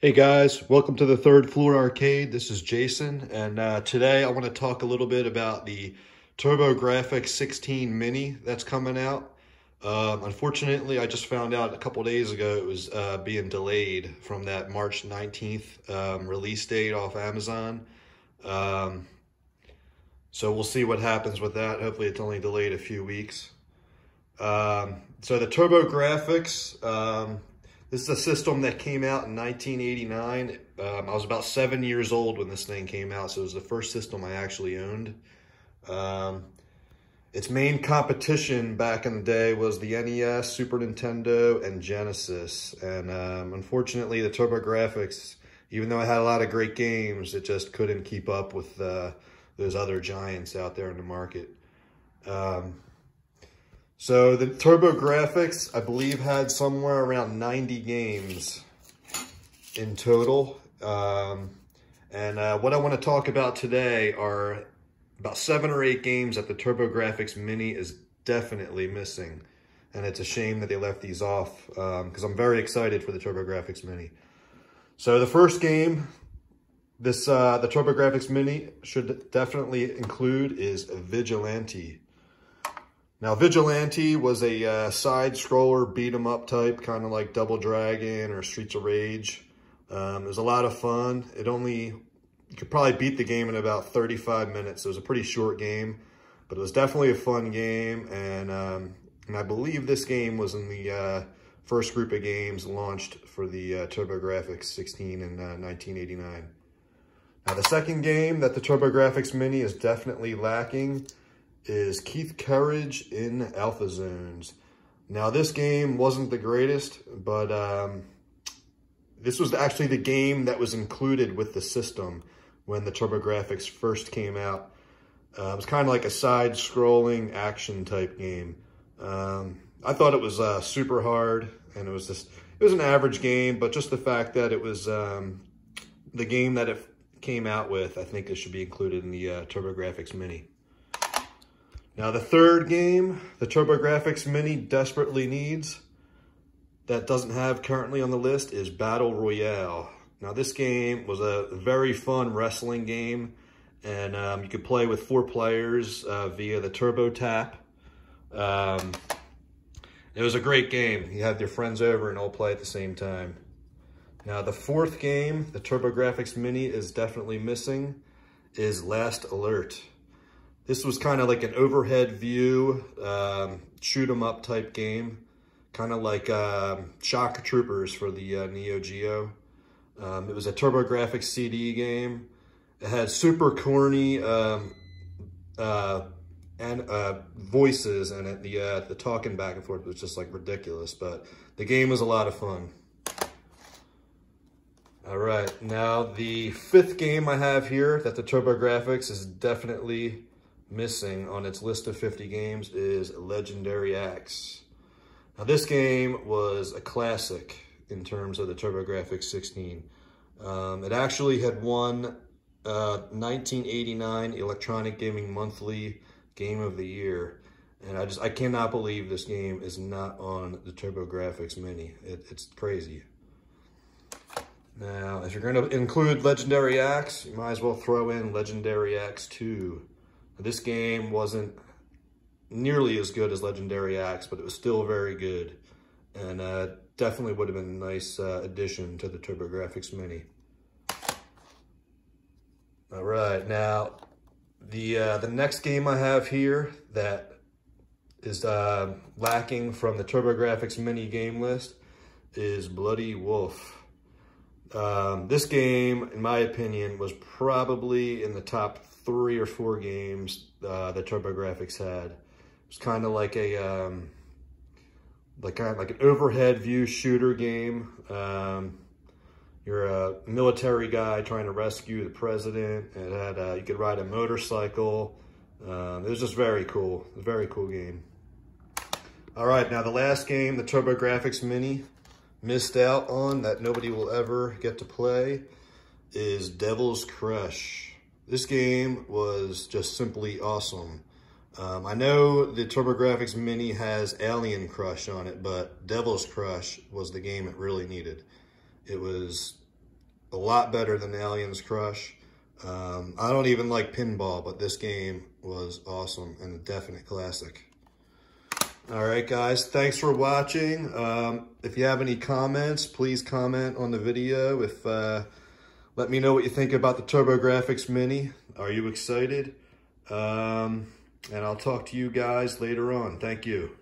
Hey guys, welcome to the Third Floor Arcade. This is Jason, and today I want to talk a little bit about the TurboGrafx 16 Mini that's coming out. Unfortunately, I just found out a couple days ago it was being delayed from that March 19th release date off Amazon. So we'll see what happens with that. Hopefully it's only delayed a few weeks. So the TurboGrafx, this is a system that came out in 1989. I was about 7 years old when this thing came out, so it was the first system I actually owned. Its main competition back in the day was the NES, Super Nintendo, and Genesis. And unfortunately, the TurboGrafx, even though it had a lot of great games, it just couldn't keep up with those other giants out there in the market. So the TurboGrafx, I believe, had somewhere around 90 games in total. What I want to talk about today are about 7 or 8 games that the TurboGrafx Mini is definitely missing. And it's a shame that they left these off because I'm very excited for the TurboGrafx Mini. So the first game the TurboGrafx Mini should definitely include is Vigilante. Now, Vigilante was a side-scroller, beat-em-up type, kind of like Double Dragon or Streets of Rage. It was a lot of fun. You could probably beat the game in about 35 minutes. It was a pretty short game, but it was definitely a fun game. And I believe this game was in the first group of games launched for the TurboGrafx 16 in 1989. Now, the second game that the TurboGrafx Mini is definitely lacking is Keith Courage in Alpha Zones. Now, this game wasn't the greatest, but this was actually the game that was included with the system when the TurboGrafx first came out. It was kind of like a side-scrolling action type game. I thought it was super hard, and it was an average game, but just the fact that it was the game that it came out with, I think it should be included in the TurboGrafx Mini. Now, the third game the TurboGrafx Mini desperately needs that doesn't have currently on the list is Battle Royale. Now, this game was a very fun wrestling game, and you could play with 4 players via the TurboTap. It was a great game. You had your friends over and all play at the same time. Now, the fourth game the TurboGrafx Mini is definitely missing is Last Alert. This was kind of like an overhead view, shoot 'em up type game, kind of like Shock Troopers for the Neo Geo. It was a TurboGrafx CD game. It had super corny voices in it. The talking back and forth was just like ridiculous, but the game was a lot of fun. All right, now the fifth game I have here that the TurboGrafx is definitely missing on its list of 50 games is Legendary Axe. Now, this game was a classic in terms of the TurboGrafx 16. It actually had won 1989 Electronic Gaming Monthly Game of the Year. And I cannot believe this game is not on the TurboGrafx Mini. It's crazy. Now, if you're going to include Legendary Axe, you might as well throw in Legendary Axe 2. This game wasn't nearly as good as Legendary Axe, but it was still very good. And definitely would have been a nice addition to the TurboGrafx Mini. All right, now the next game I have here that is lacking from the TurboGrafx Mini game list is Bloody Wolf. This game, in my opinion, was probably in the top 3 or 4 games that TurboGrafx had. It was kind of like an overhead view shooter game. You're a military guy trying to rescue the president. It had you could ride a motorcycle. It was just very cool. A very cool game. All right, now the last game the TurboGrafx Mini missed out on that nobody will ever get to play is Devil's Crush. This game was just simply awesome. I know the TurboGrafx Mini has Alien Crush on it, but Devil's Crush was the game it really needed. It was a lot better than Aliens Crush. I don't even like pinball, but this game was awesome and a definite classic. All right, guys, thanks for watching. If you have any comments, please comment on the video. Let me know what you think about the TurboGrafx Mini. Are you excited? And I'll talk to you guys later on. Thank you.